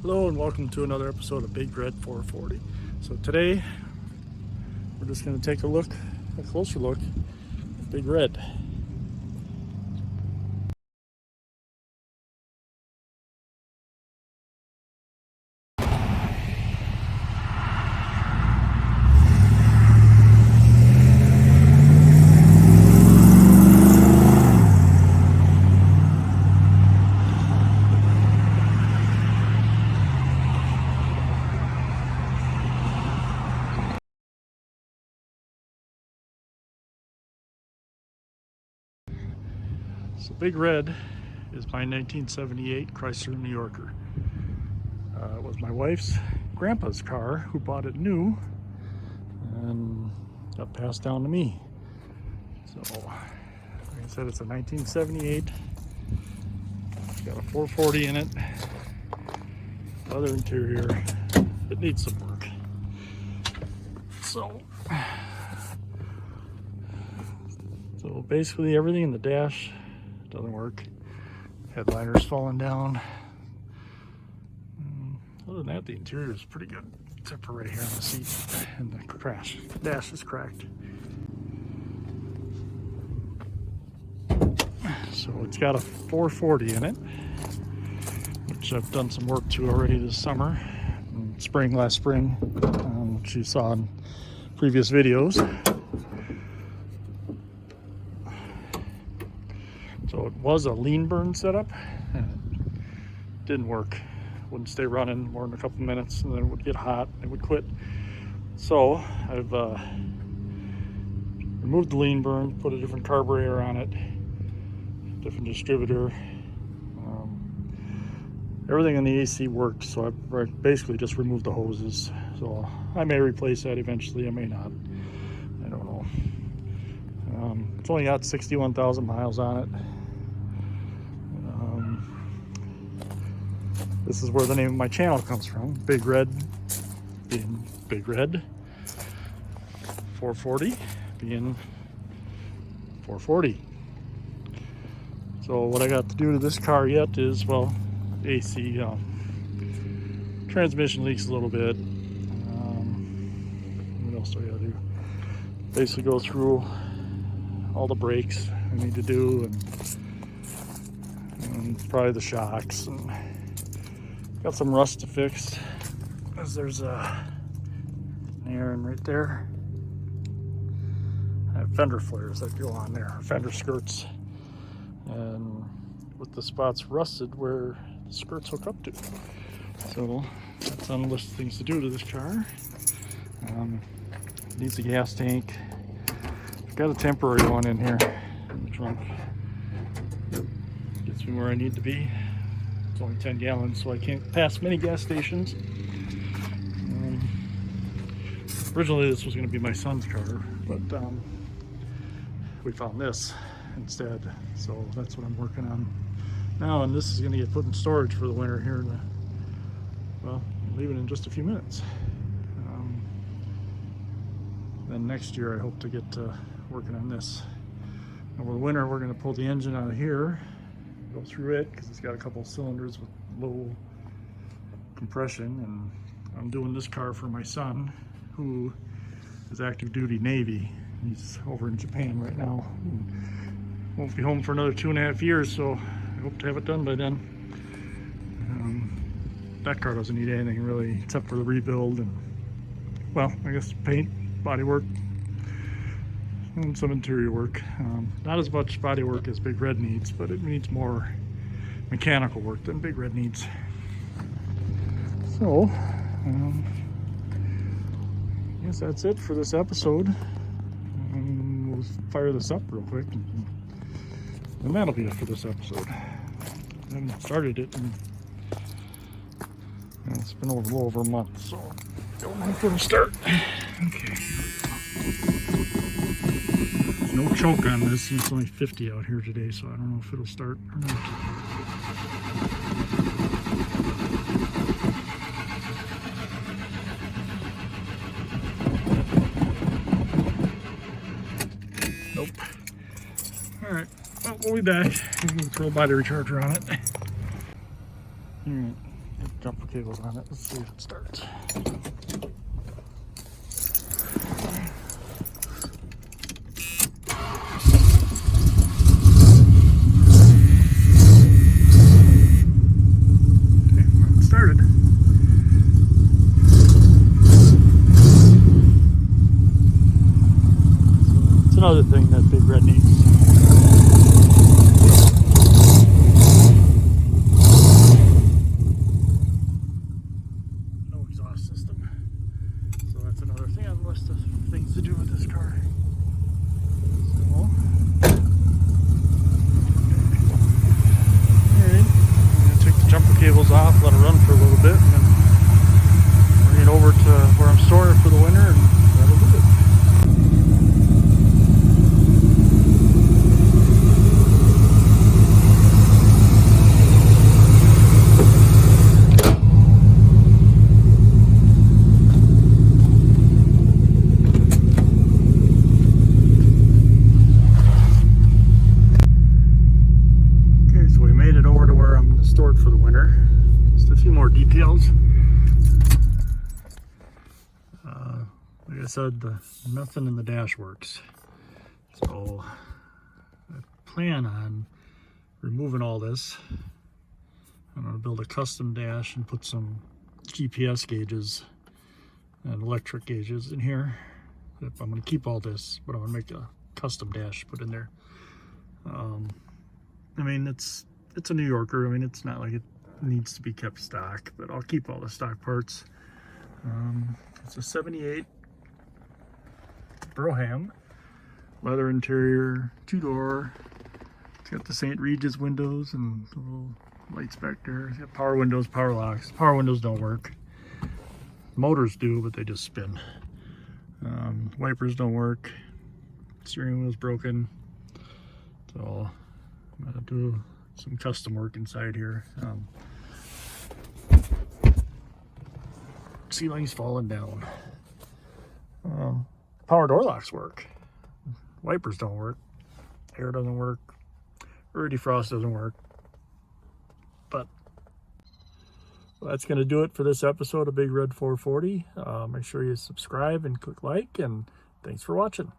Hello and welcome to another episode of BigRed 440. So today we're just going to take a closer look at BigRed. So BigRed is my 1978 Chrysler New Yorker. It was my wife's grandpa's car who bought it new and got passed down to me. So, like I said, it's a 1978. It's got a 440 in it. Leather interior. It needs some work. So basically everything in the dash doesn't work. Headliner's falling down. Other than that, the interior is pretty good, except for right here on the seat and the dash is cracked. So it's got a 440 in it, which I've done some work to already this summer, last spring, which you saw in previous videos. So it was a lean burn setup, and it didn't work. Wouldn't stay running more than a couple minutes, and then it would get hot and it would quit. So I've removed the lean burn, put a different carburetor on it, different distributor. Everything in the AC worked, so I basically just removed the hoses. So I may replace that eventually, I may not. I don't know. It's only got 61,000 miles on it. This is where the name of my channel comes from. BigRed being BigRed, 440 being 440. So what I got to do to this car yet is, well, AC transmission leaks a little bit. What else do I gotta do? Basically go through all the brakes I need to do, and probably the shocks, and got some rust to fix, as there's an Aaron right there. I have fender flares that go on there, fender skirts, and with the spots rusted where the skirts hook up to. So that's on the list of things to do to this car. Needs a gas tank. I've got a temporary one in here in the trunk. Gets me where I need to be. It's only 10 gallons, so I can't pass many gas stations. Originally this was going to be my son's car, but we found this instead, so that's what I'm working on now, and this is going to get put in storage for the winter here. Well, I'm leaving in just a few minutes. Then next year I hope to get working on this. Over the winter we're going to pull the engine out of here, go through it, because it's got a couple cylinders with low compression, and I'm doing this car for my son, who is active duty Navy. He's over in Japan right now. Won't be home for another 2.5 years, so I hope to have it done by then. That car doesn't need anything really, except for the rebuild and, well, I guess paint, body work, and some interior work. Not as much body work as BigRed needs, but it needs more mechanical work than BigRed needs. So, I guess that's it for this episode. We'll fire this up real quick, and that'll be it for this episode. I haven't started it, and it's been a little over a month, so don't want to start. Okay. There's no choke on this, and it's only 50 out here today, so I don't know if it'll start or not. Nope. Alright, well, we'll be back. We'll throw a battery charger on it. Alright, Jumper cables on it. Let's see if it starts. Started. So it's another thing that BigRed needs. No exhaust system. So that's another thing on the list of things to do with this car. So, alright, I'm going to take the jumper cables off, let it run for a little bit, and then bring it over to where I'm storing it for the winter, and that'll do it. Stored for the winter. Just a few more details. Like I said, nothing in the dash works. So I plan on removing all this. I'm going to build a custom dash and put some GPS gauges and electric gauges in here. I'm going to keep all this, but I'm going to make a custom dash put in there. I mean, it's a New Yorker. I mean, it's not like it needs to be kept stock, but I'll keep all the stock parts. It's a 78 Broham, leather interior, 2-door. It's got the St. Regis windows and the little lights back there. It's got power windows, power locks. Power windows don't work. Motors do, but they just spin. Wipers don't work. Steering wheel's broken. So I'm gonna do some custom work inside here. Ceiling's falling down. Power door locks work. Wipers don't work. Air doesn't work. Rear defrost doesn't work. But that's going to do it for this episode of BigRed 440. Make sure you subscribe and click like, and thanks for watching.